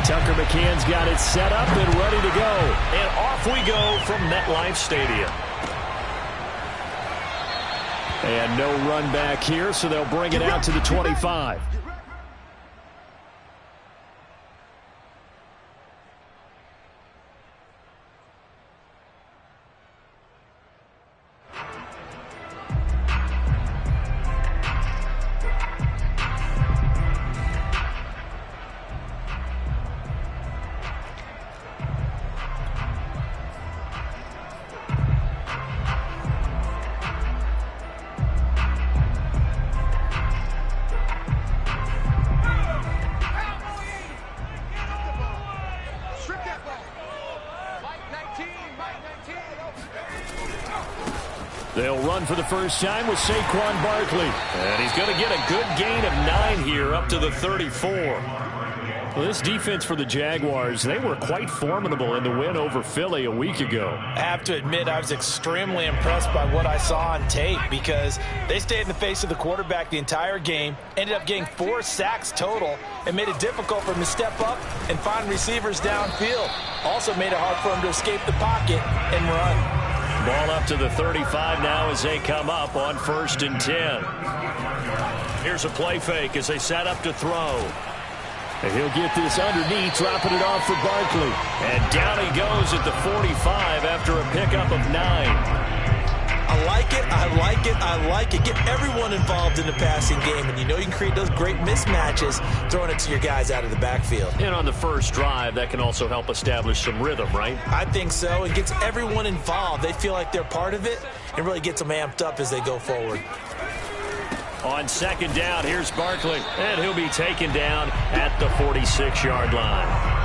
Tucker McCann's got it set up and ready to go. And off we go from MetLife Stadium. And no run back here, so they'll bring it out to the 25. They'll run for the first time with Saquon Barkley. And he's going to get a good gain of 9 here up to the 34. Well, this defense for the Jaguars, they were quite formidable in the win over Philly a week ago. I have to admit, I was extremely impressed by what I saw on tape because they stayed in the face of the quarterback the entire game, ended up getting 4 sacks total, and made it difficult for him to step up and find receivers downfield. Also made it hard for him to escape the pocket and run. Ball up to the 35 now as they come up on 1st and 10. Here's a play fake as they set up to throw. And he'll get this underneath, dropping it off for Barkley. And down he goes at the 45 after a pickup of 9. I like it, I like it, I like it. Get everyone involved in the passing game, and you know you can create those great mismatches throwing it to your guys out of the backfield. And on the first drive, that can also help establish some rhythm, right? I think so. It gets everyone involved. They feel like they're part of it and really gets them amped up as they go forward. On 2nd down, here's Barkley, and he'll be taken down at the 46-yard line.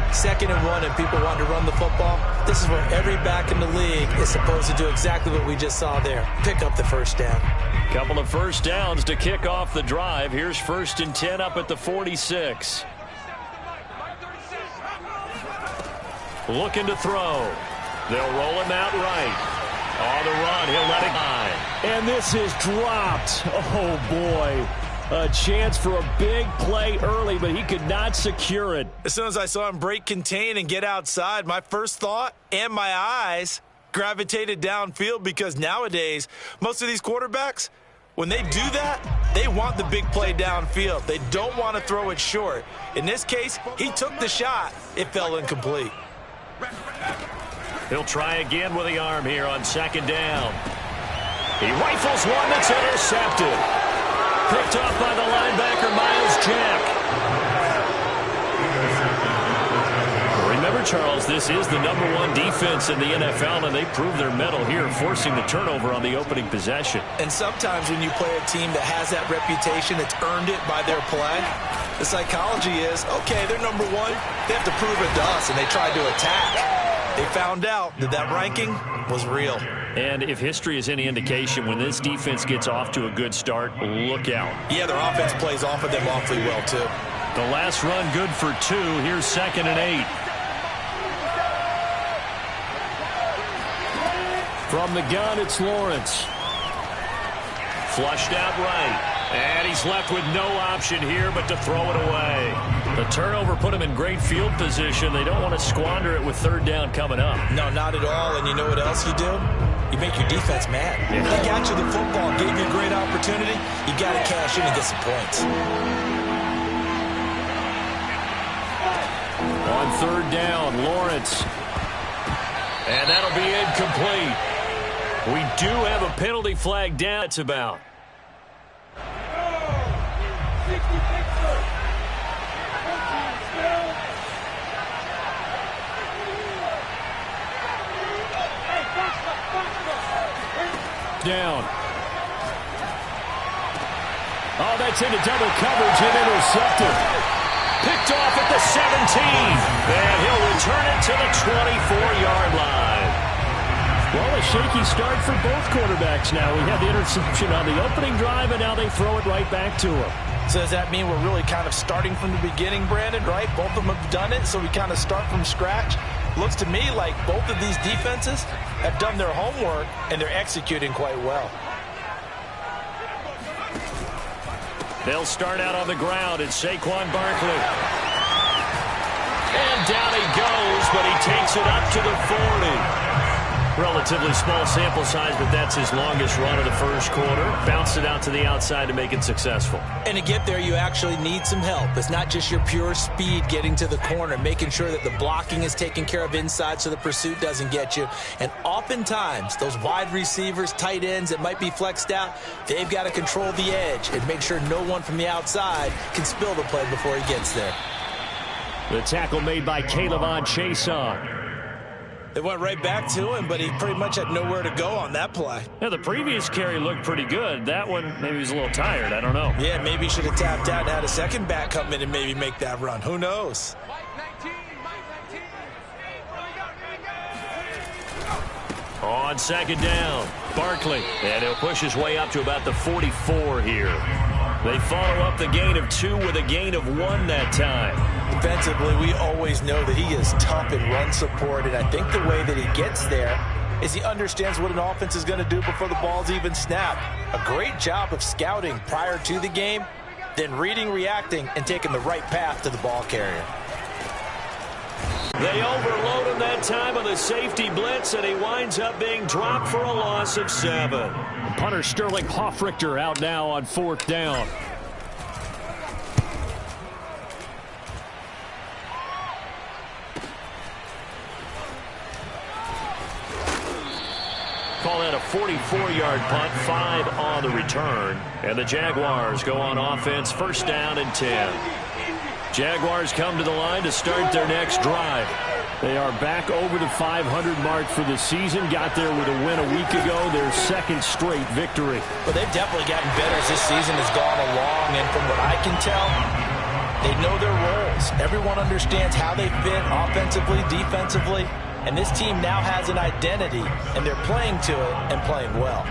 2nd and 1 and people want to run the football. This is where every back in the league is supposed to do exactly what we just saw there. Pick up the first down. Couple of first downs to kick off the drive. Here's 1st and 10 up at the 46. Looking to throw. They'll roll him out right. On the run, he'll let it go. And this is dropped. Oh, boy. A chance for a big play early, but he could not secure it. As soon as I saw him break contain and get outside, my first thought and my eyes gravitated downfield because nowadays, most of these quarterbacks, when they do that, they want the big play downfield. They don't want to throw it short. In this case, he took the shot. It fell incomplete. He'll try again with the arm here on 2nd down. He rifles one that's intercepted. Picked off by the linebacker, Miles Jack. Remember, Charles, this is the #1 defense in the NFL, and they proved their mettle here, forcing the turnover on the opening possession. And sometimes when you play a team that has that reputation, that's earned it by their play, the psychology is, okay, they're #1. They have to prove it to us, and they tried to attack. They found out that that ranking was real. And if history is any indication, when this defense gets off to a good start, look out. Yeah, their offense plays off of them awfully well, too. The last run good for 2. Here's 2nd and 8. From the gun, it's Lawrence. Flushed out right. And he's left with no option here but to throw it away. The turnover put him in great field position. They don't want to squander it with 3rd down coming up. No, not at all. And you know what else you do? You make your defense mad. Yeah. They got you the football, gave you a great opportunity. You got to cash in and get some points. On 3rd down, Lawrence. And that'll be incomplete. We do have a penalty flag down. It's about. Down. Oh, that's into double coverage and intercepted. Picked off at the 17. And he'll return it to the 24-yard line. Well, a shaky start for both quarterbacks now. We had the interception on the opening drive, and now they throw it right back to him. So does that mean we're really kind of starting from the beginning, Brandon, right? Both of them have done it, so we kind of start from scratch. Looks to me like both of these defenses have done their homework, and they're executing quite well. They'll start out on the ground. It's Saquon Barkley. And down he goes, but he takes it up to the 40. Relatively small sample size, but that's his longest run of the first quarter. Bounced it out to the outside to make it successful. And to get there, you actually need some help. It's not just your pure speed getting to the corner, making sure that the blocking is taken care of inside so the pursuit doesn't get you. And oftentimes, those wide receivers, tight ends that might be flexed out, they've got to control the edge and make sure no one from the outside can spill the play before he gets there. The tackle made by Caleb on Chason. They went right back to him, but he pretty much had nowhere to go on that play. Yeah, the previous carry looked pretty good. That one, maybe he was a little tired. I don't know. Yeah, maybe he should have tapped out and had a second back come in and maybe make that run. Who knows? On second down, Barkley. And he'll push his way up to about the 44 here. They follow up the gain of 2 with a gain of 1 that time. Defensively, we always know that he is tough in run support, and I think the way that he gets there is he understands what an offense is going to do before the ball's even snapped. A great job of scouting prior to the game, then reading, reacting, and taking the right path to the ball carrier. They overload him that time on the safety blitz, and he winds up being dropped for a loss of 7. Punter Sterling Hoffrichter out now on 4th down. Call that a 44-yard punt, 5 on the return. And the Jaguars go on offense, 1st down and 10. Jaguars come to the line to start their next drive. They are back over the 500 mark for the season. Got there with a win a week ago, their 2nd straight victory. Well, they've definitely gotten better as this season has gone along, and from what I can tell, they know their roles. Everyone understands how they fit offensively, defensively, and this team now has an identity, and they're playing to it and playing well.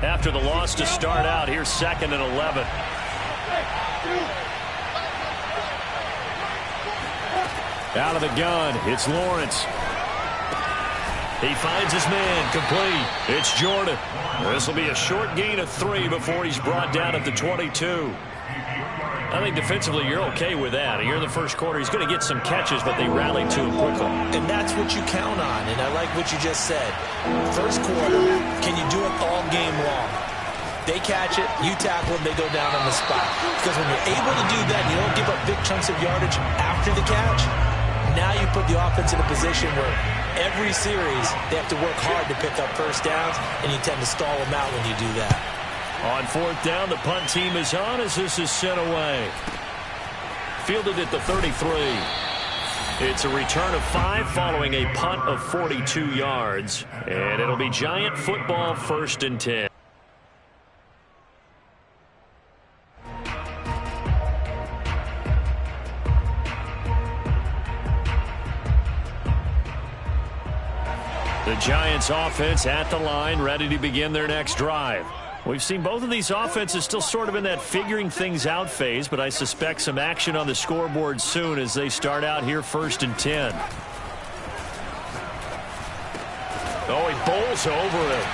After the loss to start out, here's 2nd and 11. Out of the gun, it's Lawrence. He finds his man, complete. It's Jordan. This will be a short gain of 3 before he's brought down at the 22. I think defensively you're okay with that. Here in the first quarter, he's going to get some catches, but they rallied to him quickly. And that's what you count on, and I like what you just said. First quarter, can you do it all game long? They catch it, you tackle them, they go down on the spot. Because when you're able to do that, and you don't give up big chunks of yardage after the catch, now you put the offense in a position where every series they have to work hard to pick up first downs, and you tend to stall them out when you do that. On 4th down, the punt team is on as this is sent away. Fielded at the 33. It's a return of 5 following a punt of 42 yards. And it'll be Giant football, 1st and 10. The Giants offense at the line, ready to begin their next drive. We've seen both of these offenses still sort of in that figuring things out phase, but I suspect some action on the scoreboard soon as they start out here 1st and 10. Oh, he bowls over him.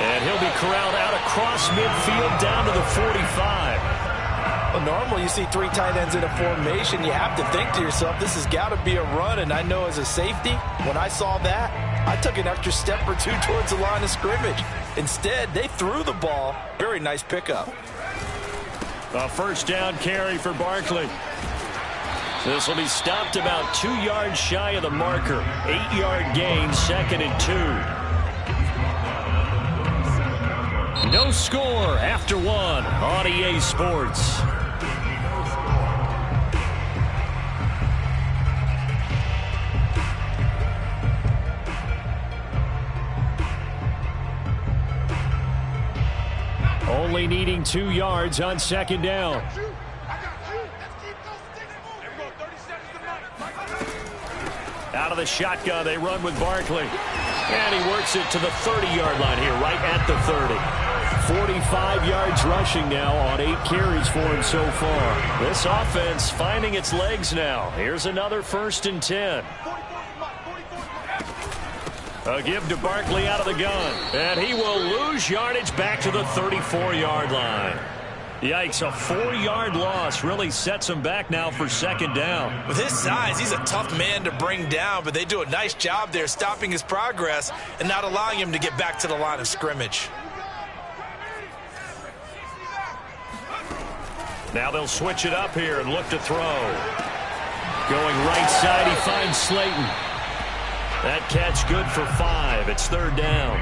And he'll be corralled out across midfield down to the 45. Well, normally you see 3 tight ends in a formation. You have to think to yourself, this has got to be a run. And I know as a safety, when I saw that, I took an extra step or 2 towards the line of scrimmage. Instead, they threw the ball. Very nice pickup. A 1st down carry for Barkley. This will be stopped about 2 yards shy of the marker. 8-yard gain, 2nd and 2. No score after 1 on EA Sports. Only needing 2 yards on 2nd down. Out of the shotgun, they run with Barkley. And he works it to the 30-yard line here, right at the 30. 45 yards rushing now on 8 carries for him so far. This offense finding its legs now. Here's another 1st and 10. A give to Barkley out of the gun. And he will lose yardage back to the 34-yard line. Yikes, a 4-yard loss really sets him back now for second down. With his size, he's a tough man to bring down, but they do a nice job there stopping his progress and not allowing him to get back to the line of scrimmage. Now they'll switch it up here and look to throw. Going right side, he finds Slayton. That catch good for 5. It's third down.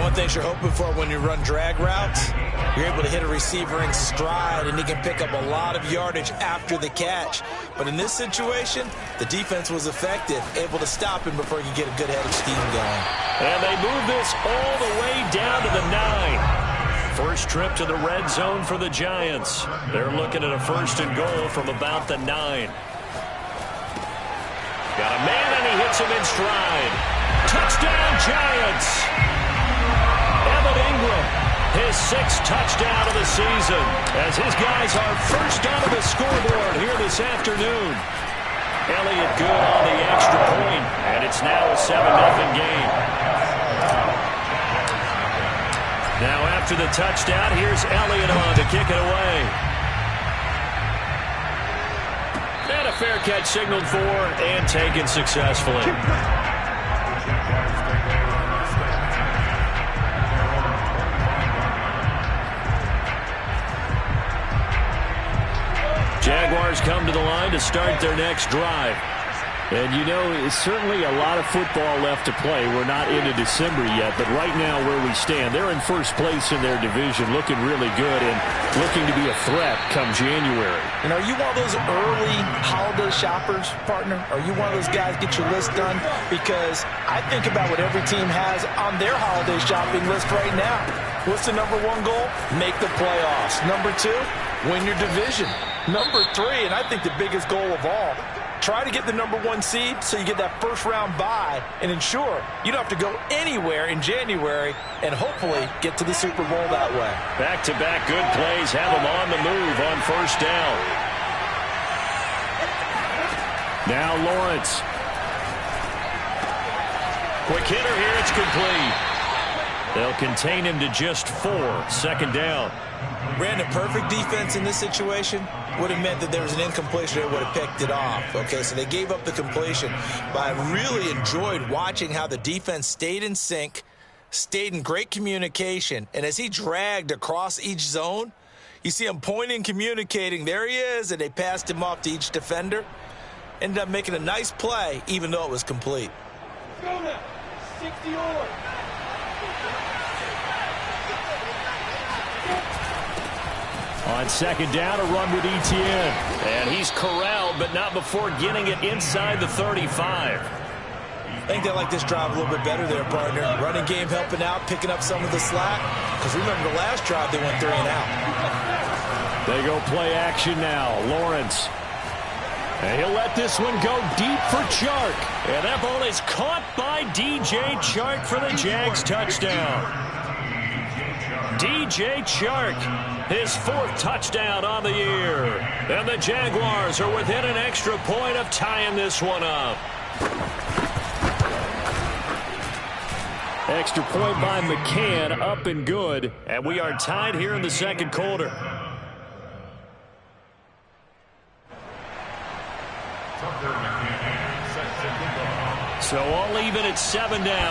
One thing you're hoping for when you run drag routes, you're able to hit a receiver in stride, and he can pick up a lot of yardage after the catch. But in this situation, the defense was effective, able to stop him before he could get a good head of steam going. And they move this all the way down to the 9. First trip to the red zone for the Giants. They're looking at a first and goal from about the 9. Got a man, and he hits him in stride. Touchdown, Giants! Evan Ingram, his 6th touchdown of the season, as his guys are first onto the scoreboard here this afternoon. Elliott good on the extra point, and it's now a 7-0 game. Now after the touchdown, here's Elliott on to kick it away. And a fair catch signaled for and taken successfully. Jaguars come to the line to start their next drive. And, you know, it's certainly a lot of football left to play. We're not into December yet, but right now where we stand, they're in first place in their division, looking really good and looking to be a threat come January. And are you one of those early holiday shoppers, partner? Are you one of those guys get your list done? Because I think about what every team has on their holiday shopping list right now. What's the number 1 goal? Make the playoffs. Number 2, win your division. Number 3, and I think the biggest goal of all, try to get the number 1 seed so you get that first-round bye and ensure you don't have to go anywhere in January and hopefully get to the Super Bowl that way. Back-to-back good plays have them on the move on first down. Now Lawrence. Quick hitter here, it's complete. They'll contain him to just 4, second down. Brandon, perfect defense in this situation would have meant that there was an incompletion. They would have picked it off. Okay, so they gave up the completion. But I really enjoyed watching how the defense stayed in sync, stayed in great communication. And as he dragged across each zone, you see him pointing, communicating. There he is, and they passed him off to each defender. Ended up making a nice play, even though it was complete. On second down, a run with Etienne. And he's corralled, but not before getting it inside the 35. I think they like this drive a little bit better there, partner. Running game helping out, picking up some of the slack. Because remember the last drive, they went 3 and out. They go play action now. Lawrence. And he'll let this one go deep for Chark. And that ball is caught by DJ Chark for the Jags touchdown. DJ Chark, his 4th touchdown on the year. And the Jaguars are within an extra point of tying this one up. Extra point by McCann, up and good. And we are tied here in the second quarter. So all even at 7 now.